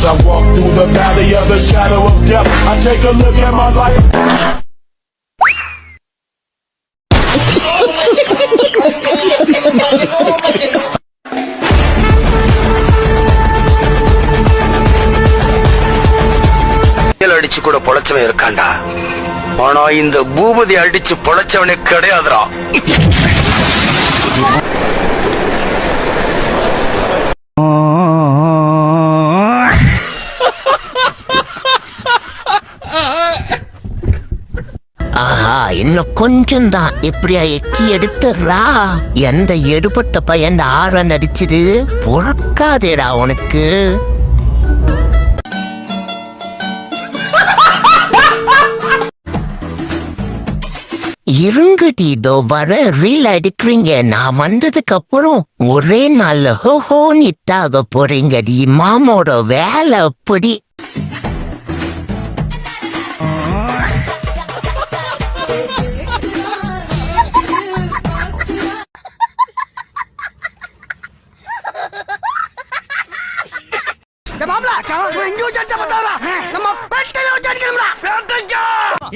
As I walk through the valley of the shadow of death, I take a look at my life. அடிச்சு கூட பொழைச்சவன் இருக்காண்டா. ஆனா இந்த பூபதி அடிச்சு பொழைச்சவனே கிடையாதுடா. ஆஹா, இன்னும் கொஞ்சம் தான். எப்படியா எக்கி எடுத்துறா. எந்த எடுபட்ட பையன் ஆரன் அடிச்சிடு பொறுக்காதேடா உனக்கு. இருங்கடி, இதோ வர ரீல் அடிக்கிறீங்க. நான் வந்ததுக்கு அப்புறம் ஒரே நாள்ல ஹோஹோன்னு இட்டாக போறீங்கடி. மாமோட வேலை அப்படி.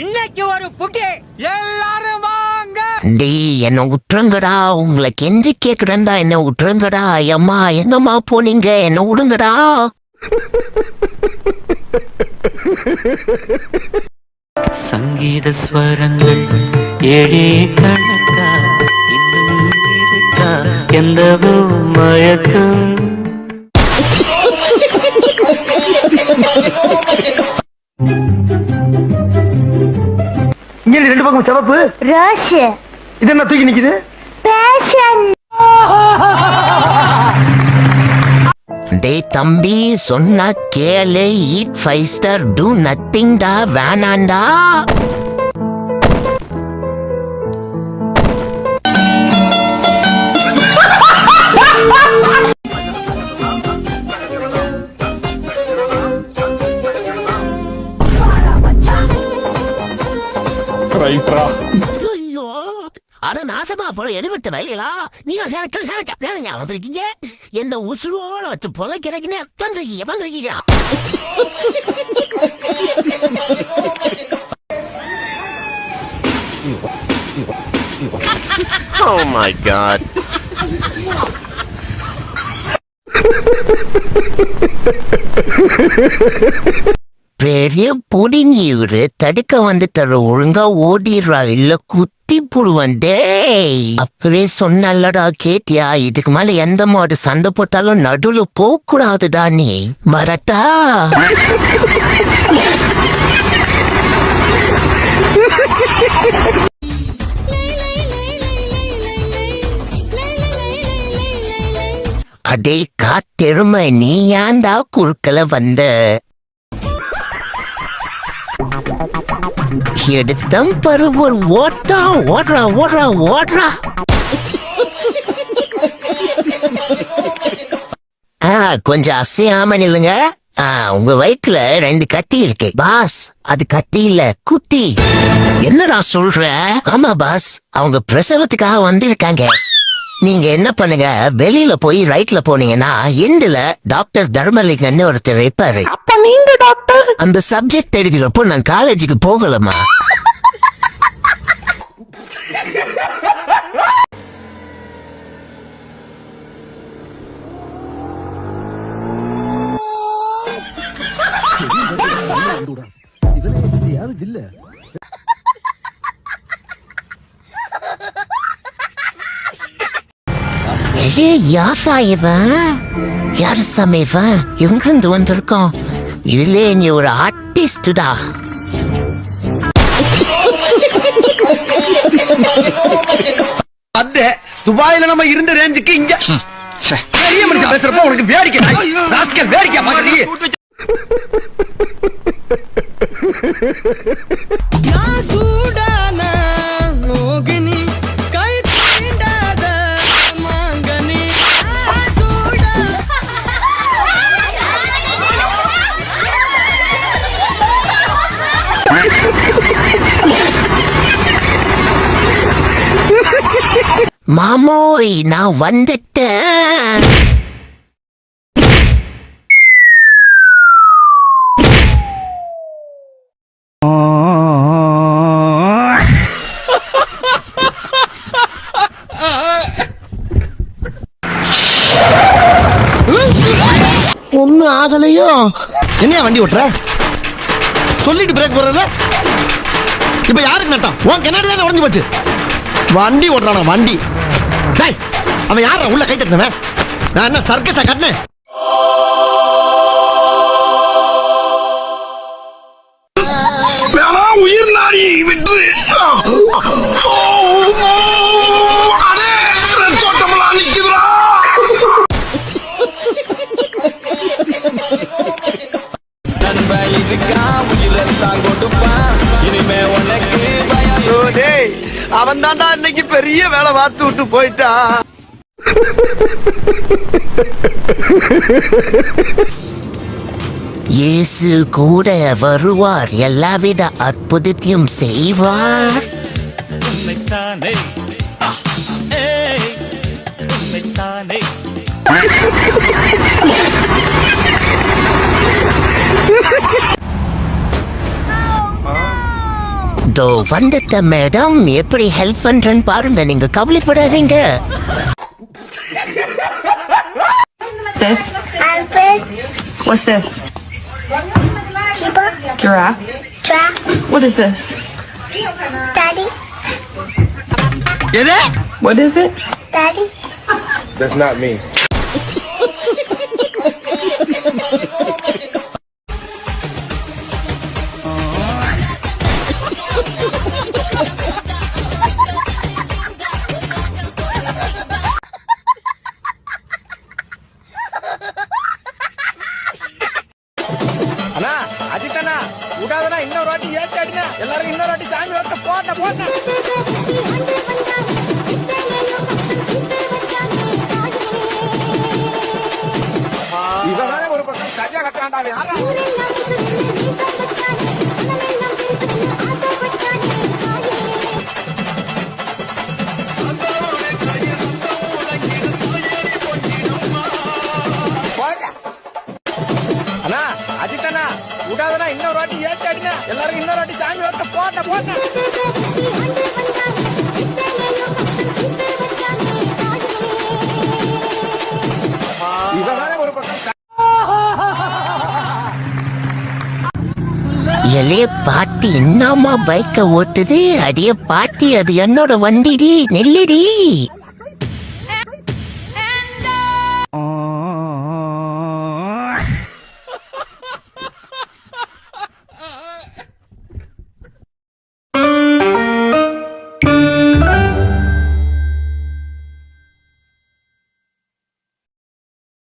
இன்னைக்கு ஒரு புட்டி எல்லாரும் வாங்க. டேய், என்ன விட்டுருங்கடா. உங்களை கெஞ்சி கேக்குறேன்டா, என்ன விட்டுருங்கடா. அம்மா, எங்கம்மா போனீங்க? என்ன விடுங்கடா. சங்கீத ஸ்வரங்கள் ஏழே கணக்கா, இன்னும் இருக்கா எந்தவோ மயக்கம். இங்க ரெண்டு பக்கம் சிவப்பு ரோஸ். இது என்ன தூக்கி நிக்குது? பேஷன். டேய் தம்பி, சொன்னா கேளு. ஈட் 5 ஸ்டார், டூ நத்திங் டா. வேணாண்டா. அட நாசமா போல எடுபட்ட வேலைகளா. நீங்க வந்திருக்கீங்க. என்ன உசுரோட வச்சு பொழைக்கிறீங்க. வந்திருக்கீங்க. Oh my god. பெரிய புடிங்கி இவரு. தடுக்க வந்துட்டாரு. ஒழுங்கா ஓடிடுறா, இல்ல குத்தி புடுவன். டேய், அப்பவே சொன்னல்லடா, கேட்டியா? இதுக்கு மேல எந்த மாடு சண்டை போட்டாலும் நடுவுல போகக்கூடாதுடா. நீ வரட்டா? அடே காத்தெருமை, நீ ஏன்டா குறுக்கல வந்த? எடுத்தம் பரு ஒரு ஓட்டா. ஓடுறா ஓடுறா ஓடுறா. கொஞ்சம் அசையாம நில்லுங்க. உங்க வயிற்றுல 2 கட்டி இருக்கு பாஸ். அது கட்டி இல்ல, குட்டி. என்னடா சொல்ற? ஆமா பாஸ், அவங்க பிரசவத்துக்காக வந்திருக்காங்க. நீங்க என்ன பண்ணுங்க, வெளியில போய் ரைட்ல போனீங்கன்னா எண்டுல டாக்டர் தர்மலிங்கன்னு ஒருத்தர் இருப்பாரு. அப்ப நீங்க டாக்டர்? அந்த சப்ஜெக்ட் எடுக்கிறப்போ நான் காலேஜுக்கு போகலமா. யாசா இவன்? யாரு சாமி இவன்? எங்கிருந்து வந்திருக்கோம்? இதுல நீ ஒரு ஆர்டிஸ்டா? அந்த துபாயில நம்ம இருந்த ரேஞ்சுக்கு இங்க பெரிய மனுஷன் பேசுறப்ப உனக்கு வேடிக்கை ராஸ்கல் வேடிக்கை பாக்குறீங்க. மாமோய், நான் வந்துட்டேன். ஆகலையோ. என்னையா வண்டி ஓட்டுற? சொல்லிட்டு பிரேக் போடுறல. இப்ப யாருக்கு நட்டம்? உன் கண்ணாடி தானே உடஞ்சு போச்சு. வண்டி ஓட்டுறானா வண்டி? டேய், அவன் யாரா உள்ள கை தட்டினவன்? நான் என்ன சர்க்கஸா கட்டினேன்? உயிர் நாடி விட்டு தோட்டமெல்லாம் நிக்குதுடா. நண்பன் இருக்கா உயிரெல்லாம் கொடுப்பான் இனிமே உனக்கு பயம். டேய், அவன் தான்டா இன்னைக்கு பெரிய வேலை பார்த்து விட்டு போயிட்டான். இயேசு கூட வருவார், எல்லாவித அற்புதத்தையும் செய்வார். உன்னைத்தானே ஏய் உன்னைத்தானே தோ வந்துட்ட மேடம், எப்படி ஹெல்ப் பண்றேன்னு பாருங்க, நீங்க கவலைப்படாதீங்க. This? What's this? Giraffe? What is this? எது? What is it? That's not me. அண்ணா அஜித்தண்ணா விடாதண்ணா, இன்னொரு வாட்டி ஏற்றி அடிங்க. எல்லாரும் இன்னொரு வாட்டி சாமி வரட்ட போட்ட போட்ட. இவதானே ஒரு பக்கம் சரியா கட்டாண்டா யாரா? அண்ணா அஜித்தண்ணா விடாதண்ணா, இன்னொரு வாட்டி ஏற்றி அடிங்க. எல்லாரும் இன்னொரு வாட்டி சாமி வரட்ட போட்ட போட்ட. இவதானே ஒரு பக்கம் எலே பாட்டி, என்னம்மா பைக்க ஓட்டுது? அடியே பாட்டி, அது என்னோட வண்டிடி, நெல்லுடி.